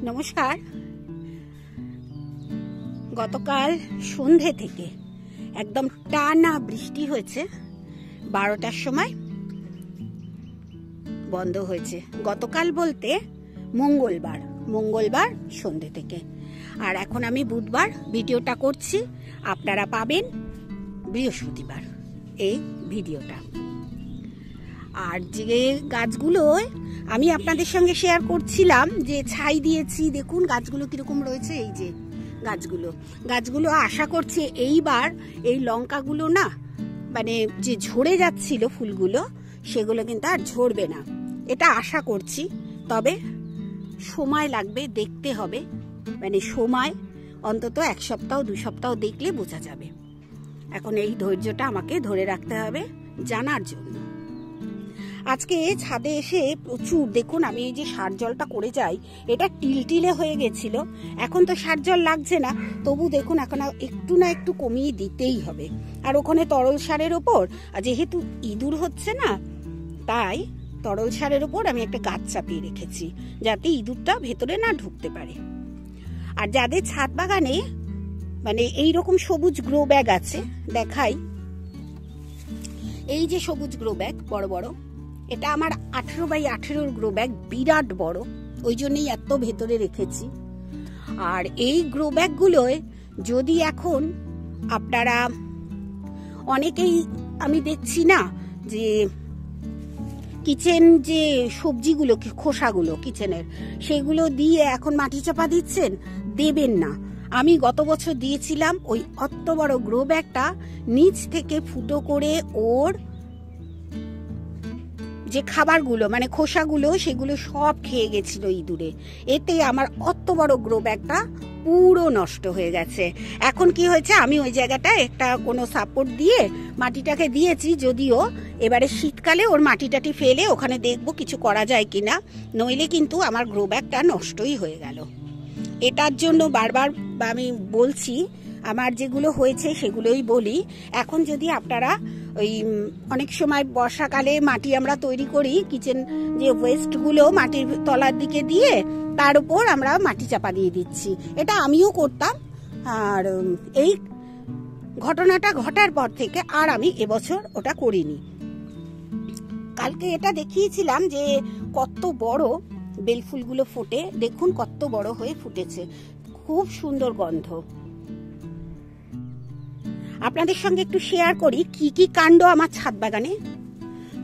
নমস্কার। গতকাল সন্ধে থেকে একদম টানা বৃষ্টি হয়েছে, 12টার সময় বন্ধ হয়েছে। গতকাল বলতে মঙ্গলবার সন্ধে থেকে। আর এখন আমি বুধবার ভিডিওটা করছি, আপনারা পাবেন বৃহস্পতিবার এই ভিডিওটা। আর যে গাছগুলো আমি আপনাদের সঙ্গে শেয়ার করছিলাম যে ছাই দিয়েছি, দেখুন গাছগুলো কিরকম রয়েছে। এই যে গাছগুলো আশা করছি এইবার এই লঙ্কাগুলো না, মানে যে ঝরে যাচ্ছিল ফুলগুলো, সেগুলো কিন্তু আর ঝরবে না, এটা আশা করছি। তবে সময় লাগবে, দেখতে হবে, মানে সময় অন্তত 1 সপ্তাহ 2 সপ্তাহ দেখলে বোঝা যাবে। এখন এই ধৈর্যটা আমাকে ধরে রাখতে হবে জানার জন্য। আজকে ছাদে এসে প্রচুর, দেখুন আমি এই যে সার জলটা করে যাই, এটা টিলটিলে হয়ে গেছিল। এখন তো সার জল লাগছে না, তবু দেখুন এখন একটু না একটু কমিয়ে দিতেই হবে। আর ওখানে তরল সারের ওপর, যেহেতু ইঁদুর হচ্ছে না, তাই তরল সারের ওপর আমি একটা গাছ চাপিয়ে রেখেছি, যাতে ইঁদুরটা ভেতরে না ঢুকতে পারে। আর যাদের ছাদ বাগানে মানে এইরকম সবুজ গ্রো ব্যাগ আছে, দেখাই। এই যে সবুজ গ্রো ব্যাগ বড় বড়, এটা আমার 18x18 গ্রো ব্যাগ, বিরাট বড়, ওই জন্যই এত ভেতরে রেখেছি। আর এই গ্রো ব্যাগগুলোয় যদি এখন আপনারা অনেকেই আমি দেখছি না যে কিচেন যে সবজিগুলো খোসাগুলো কিচেনের, সেগুলো দিয়ে এখন মাটি চাপা দিচ্ছেন, দেবেন না। আমি গত বছর দিয়েছিলাম ওই অত বড় গ্রো ব্যাগটা, নিচ থেকে ফুটো করে ওর যে খাবারগুলো মানে খোসাগুলো, সেগুলো সব খেয়ে গেছিল ইঁদুরে। এতে আমার অত বড় গ্রো ব্যাগটা পুরো নষ্ট হয়ে গেছে। এখন কি হয়েছে, আমি ওই জায়গাটায় একটা কোনো সাপোর্ট দিয়ে মাটিটাকে দিয়েছি, যদিও এবারে শীতকালে ওর মাটিটাটি ফেলে ওখানে দেখবো কিছু করা যায় কিনা, নইলে কিন্তু আমার গ্রো ব্যাগটা নষ্টই হয়ে গেল। এটার জন্য বারবার আমি বলছি, আমার যেগুলো হয়েছে সেগুলোই বলি। এখন যদি আপনারা ওই অনেক সময় বর্ষাকালে মাটি আমরা তৈরি করি, কিচেন যে ওয়েস্টগুলো মাটির তলার দিকে দিয়ে তার উপর আমরা মাটি চাপা দিয়ে দিচ্ছি, এটা আমিও করতাম। আর এই ঘটনাটা ঘটার পর থেকে আর আমি এবছর ওটা করিনি। কালকে এটা দেখিয়েছিলাম যে কত বড় বেলফুলগুলো ফোটে, দেখুন কত বড় হয়ে ফুটেছে, খুব সুন্দর গন্ধ। আপনাদের সঙ্গে একটু শেয়ার করি কি কি কাণ্ড আমার ছাদ বাগানে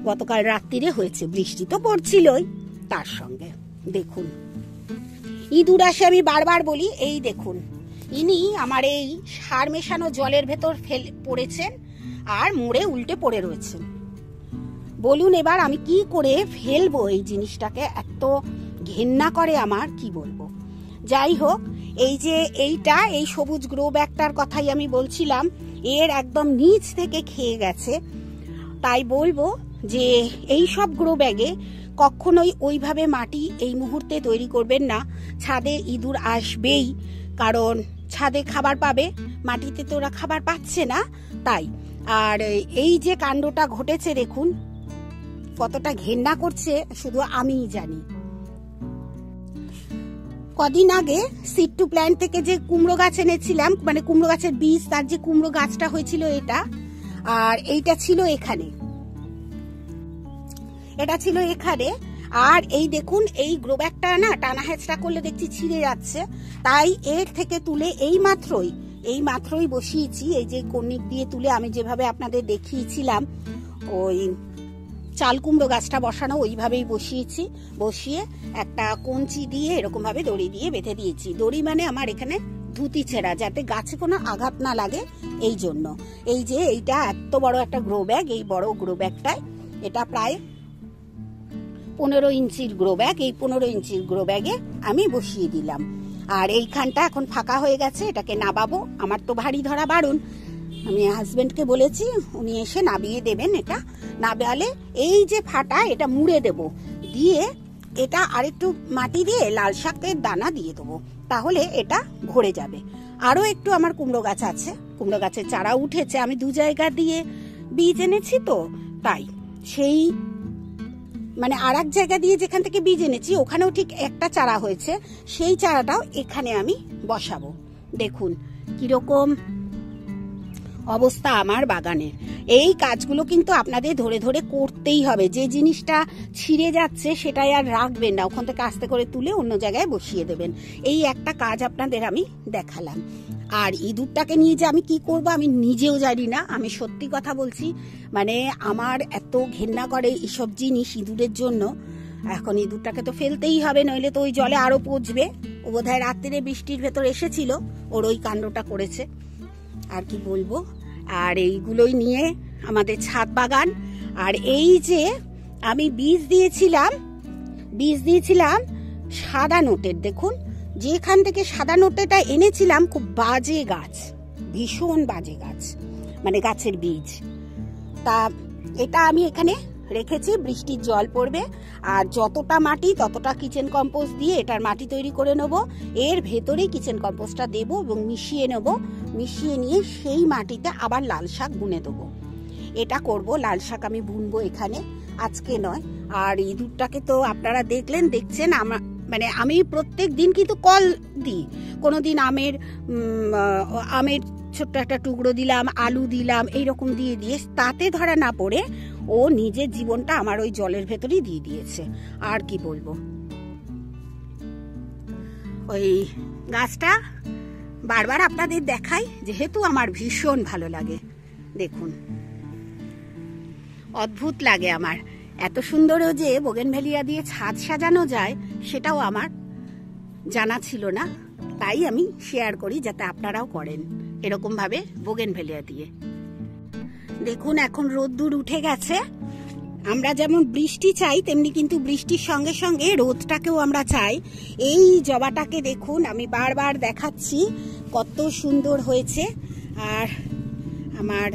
গতকাল রাত্রিরে হয়েছে। বৃষ্টি তো পড়ছিলই, তার সঙ্গে দেখুন ইঁদুর আসে, আমি বারবার বলি। এই দেখুন, ইনি আমার এই সার মেশানো জলের ভেতর পড়েছেন আর মুড়ে উল্টে পড়ে রয়েছেন। বলুন এবার আমি কি করে ফেলবো এই জিনিসটাকে, এত ঘেন্না করে আমার, কি বলবো। যাই হোক, এই যে এই সবুজ গ্রো ব্যাগটার কথাই আমি বলছিলাম, এর একদম নিচ থেকে খেয়ে গেছে। তাই বলবো যে এই সব গ্রো ব্যাগে কখনোই ওইভাবে মাটি এই মুহূর্তে তৈরি করবেন না। ছাদে ইঁদুর আসবেই, কারণ ছাদে খাবার পাবে, মাটিতে তো ওরা খাবার পাচ্ছে না, তাই। আর এই যে কাণ্ডটা ঘটেছে দেখুন, কতটা ঘেন্না করছে শুধু আমিই জানি। কদিন আগে সিড টু প্ল্যান্ট থেকে যে কুমড়ো গাছ এনেছিলাম, মানে কুমড়ো গাছের বীজ, তার যে কুমড়ো গাছটা হয়েছিল এটা, আর এইটা ছিল এখানে, এটা ছিল এখানে। আর এই দেখুন এই গ্রো ব্যাগটা না টানা হেঁচড়া করলে দেখছি ছিঁড়ে যাচ্ছে, তাই এর থেকে তুলে এই মাত্রই বসিয়েছি। এই যে কর্নিক দিয়ে তুলে আমি যেভাবে আপনাদের দেখিয়েছিলাম ওই চাল কুমড়ো গাছটা বসানো, ওইভাবেই বসিয়েছি। বসিয়ে একটা কঞ্চি দিয়ে এরকম ভাবে দড়ি দিয়ে বেঁধে দিয়েছি। দড়ি মানে আমার এখানে ধুতি ছেঁড়া, যাতে গাছে কোনো আঘাত না লাগে, এই জন্য। এই যে এইটা এত বড় একটা গ্রো ব্যাগ, এই বড় গ্রো ব্যাগটায়, এটা প্রায় 15 ইঞ্চির গ্রো ব্যাগ, এই 15 ইঞ্চির গ্রো ব্যাগে আমি বসিয়ে দিলাম। আর এইখানটা এখন ফাঁকা হয়ে গেছে, এটাকে নাবাবো। আমার তো ভারী ধরা বারণ, আমি হাজবেন্ডকে বলেছি, উনি এসে নাবিয়ে দেবেন। এটা নাবালে এই যে ফাটা, এটা মুড়ে দেব, দিয়ে এটা আরেকটু মাটি দিয়ে লাল শাকের দানা দিয়ে দেবো, তাহলে এটা ভরে যাবে। আরো একটু আমার কুমড়ো গাছ আছে, কুমড়ো গাছের চারা উঠেছে, আমি 2 জায়গা দিয়ে বীজ এনেছি তো, তাই সেই মানে আর এক জায়গা দিয়ে যেখান থেকে বীজ এনেছি ওখানেও ঠিক একটা চারা হয়েছে, সেই চারাটাও এখানে আমি বসাবো। দেখুন কিরকম অবস্থা আমার বাগানের। এই কাজগুলো কিন্তু আপনাদের ধরে ধরে করতেই হবে। যে জিনিসটা ছিঁড়ে যাচ্ছে সেটাই আর রাখবেন না, ওখান থেকে আস্তে করে তুলে অন্য জায়গায় বসিয়ে দেবেন। এই একটা কাজ আপনাদের আমি দেখালাম। আর ইঁদুরটাকে নিয়ে যে আমি কি করব আমি নিজেও জানি না, আমি সত্যি কথা বলছি। মানে আমার এত ঘেন্না করে এইসব জিনিস ইঁদুরের জন্য। এখন ইঁদুরটাকে তো ফেলতেই হবে, নইলে তো ওই জলে আরো পচবে। ও বোধহয় রাত্রে বৃষ্টির ভেতর এসেছিল, ওর ওই কাণ্ডটা করেছে। আর কি বলবো। আর এইগুলোই নিয়ে আমাদের ছাদ বাগান। আর এই যে আমি বীজ দিয়েছিলাম সাদা নোটের। দেখুন যেখান থেকে সাদা নোটেটা এনেছিলাম খুব বাজে গাছ, ভীষণ বাজে গাছ, মানে গাছের বীজ। তা এটা আমি এখানে রেখেছি, বৃষ্টির জল পড়বে। আর যতটা মাটি ততটা কিচেন কম্পোস্ট দিয়ে এটার মাটি তৈরি করে নেব। এর ভেতরেই কিচেন কম্পোস্টটা দেবো এবং মিশিয়ে নেব। মিশিয়ে নিয়ে সেই মাটিতে আবার লাল শাক বুনে দেবো। এটা করব, লাল শাক আমি বুনবো এখানে, আজকে নয়। আর ইঁদুরটাকে তো আপনারা দেখছেন। মানে আমি প্রত্যেক দিন কিন্তু কল দিই। কোনোদিন আমের ছোট্ট একটা টুকরো দিলাম, আলু দিলাম, এইরকম দিয়ে তাতে ধরা না পড়ে ও নিজের জীবনটা আমার ওই জলের ভেতরেই দিয়ে দিয়েছে। আর কি বলবো। ওই গাছটা বারবার আপনাদের দেখাই যেহেতু আমার ভীষণ ভালো লাগে। দেখুন অদ্ভুত লাগে আমার। এত সুন্দরও যে বোগেনভেলিয়া দিয়ে ছাদ সাজানো যায় সেটাও আমার জানা ছিল না, তাই আমি শেয়ার করি যাতে আপনারাও করেন এরকম ভাবে বোগেনভেলিয়া দিয়ে। দেখুন এখন রোদ্দুর উঠে গেছে। আমরা যেমন বৃষ্টি চাই তেমনি কিন্তু বৃষ্টির সঙ্গে সঙ্গে রোদটাকেও আমরা চাই। এই জবাটাকে দেখুন, আমি বারবার দেখাচ্ছি কত সুন্দর হয়েছে। আর আমার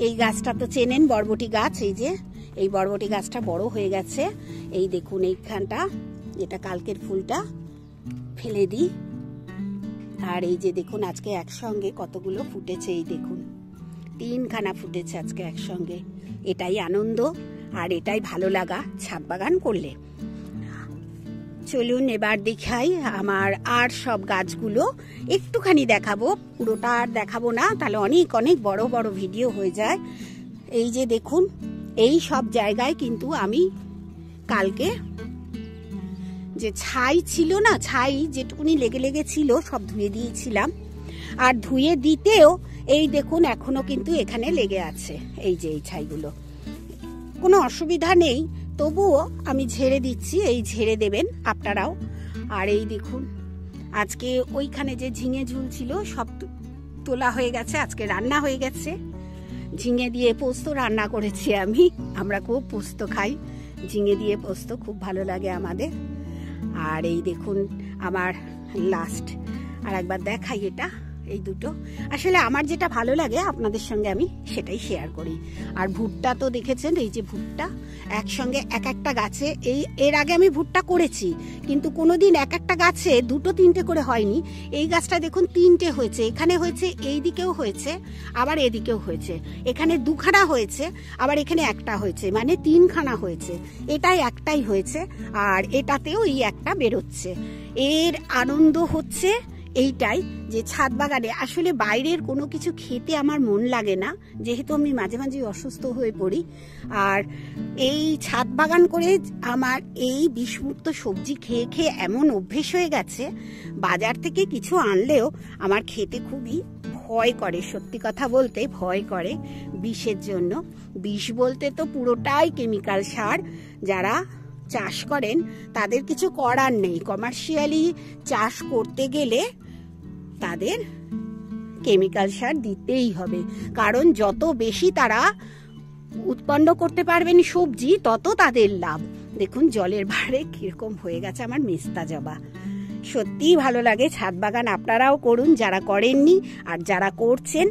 এই গাছটা তো চেনেন, বরবটি গাছ। এই যে এই বরবটি গাছটা বড় হয়ে গেছে। এই দেখুন এইখানটা, এটা কালকের ফুলটা ফেলে দিই। আর এই যে দেখুন আজকে একসঙ্গে কতগুলো ফুটেছে। এই দেখুন 3খানা ফুটেছে আজকে একসঙ্গে। এটাই আনন্দ আর এটাই ভালো লাগা ছাদ বাগান করলে। চলুন এবার দেখাই আমার আর সব গাছগুলো। একটুখানি দেখাবো, পুরোটা আর দেখাবো না, তাহলে অনেক অনেক বড় বড় ভিডিও হয়ে যায়। এই যে দেখুন এই সব জায়গায় কিন্তু আমি কালকে যে ছাই ছিল না, ছাই যেটুকুনি লেগে ছিল সব ধুয়ে দিয়েছিলাম। আর ধুয়ে দিতেও এই দেখুন এখনো কিন্তু এখানে লেগে আছে। এই যে এই ছাইগুলো, কোনো অসুবিধা নেই, তবুও আমি ঝেড়ে দিচ্ছি। এই ঝেড়ে দেবেন আপনারাও। আর এই দেখুন আজকে ওইখানে যে ঝিঙে ঝুল ছিল সব তোলা হয়ে গেছে, আজকে রান্না হয়ে গেছে। ঝিঙে দিয়ে পোস্ত রান্না করেছি আমি। আমরা খুব পোস্ত খাই, ঝিঙে দিয়ে পোস্ত খুব ভালো লাগে আমাদের। আর এই দেখুন আমার লাস্ট আর একবার দেখাই, এটা এই দুটো। আসলে আমার যেটা ভালো লাগে আপনাদের সঙ্গে আমি সেটাই শেয়ার করি। আর ভুট্টা তো দেখেছেন, এই যে ভুট্টা একসঙ্গে এক একটা গাছে। এর আগে আমি ভুট্টা করেছি কিন্তু কোনোদিন এক একটা গাছে 2-3টে করে হয়নি। এই গাছটা দেখুন 3টে হয়েছে, এখানে হয়েছে, এই দিকেও হয়েছে, আবার এদিকেও হয়েছে। এখানে 2খানা হয়েছে, আবার এখানে একটা হয়েছে, মানে 3খানা হয়েছে। এটাই একটাই হয়েছে আর এটাতেও এই একটা বেরোচ্ছে। এর আনন্দ হচ্ছে এইটাই যে ছাদ বাগানে আসলে বাইরের কোনো কিছু খেতে আমার মন লাগে না, যেহেতু আমি মাঝে মাঝে অসুস্থ হয়ে পড়ি। আর এই ছাদ বাগান করে আমার এই বিষমুক্ত সবজি খেয়ে খেয়ে এমন অভ্যেস হয়ে গেছে, বাজার থেকে কিছু আনলেও আমার খেতে খুবই ভয় করে। সত্যি কথা বলতে ভয় করে বিষের জন্য। বিষ বলতে তো পুরোটাই কেমিক্যাল সার। যারা চাষ করেন তাদের কিছু করার নেই, কমার্শিয়ালি চাষ করতে গেলে তাদের কেমিক্যাল সার দিতেই হবে, কারণ যত বেশি তারা উৎপন্ন করতে পারবেন সবজি তত তাদের লাভ। দেখুন জলের ভারে কিরকম হয়ে গেছে আমার মেস্তা জবা। সত্যিই ভালো লাগে ছাদ বাগান, আপনারাও করুন যারা করেননি। আর যারা করছেন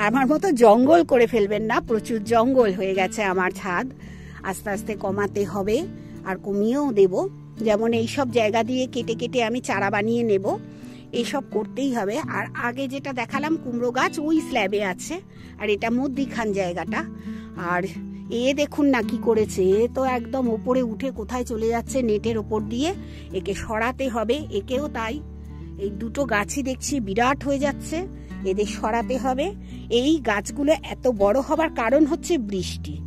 আমার মতো জঙ্গল করে ফেলবেন না, প্রচুর জঙ্গল হয়ে গেছে আমার ছাদ। আস্তে আস্তে কমাতে হবে আর কমিয়েও দেব। যেমন এই সব জায়গা দিয়ে কেটে কেটে আমি চারা বানিয়ে নেব, এইসব করতেই হবে। আর আগে যেটা দেখালাম কুমড়ো গাছ ওই স্ল্যাবে আছে, আর এটা মধ্যিখান জায়গাটা। আর এ দেখুন না কি করেছে, এ তো একদম ওপরে উঠে কোথায় চলে যাচ্ছে, নেটের ওপর দিয়ে। একে সরাতে হবে, একেও তাই। এই দুটো গাছই দেখছি বিরাট হয়ে যাচ্ছে, এদের সরাতে হবে। এই গাছগুলো এত বড় হবার কারণ হচ্ছে বৃষ্টি।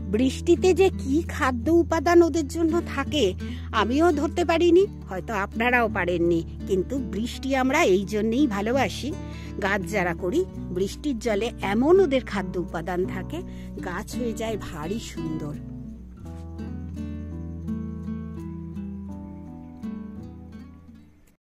বৃষ্টিতে যে কি খাদ্য উপাদান ওদের জন্য থাকে আমিও ধরতে পারিনি, হয়তো আপনারাও পারেননি, কিন্তু বৃষ্টি আমরা এই জন্যেই ভালোবাসি। গাছ যারা করি, বৃষ্টির জলে এমন ওদের খাদ্য উপাদান থাকে, গাছ হয়ে যায় ভারী সুন্দর।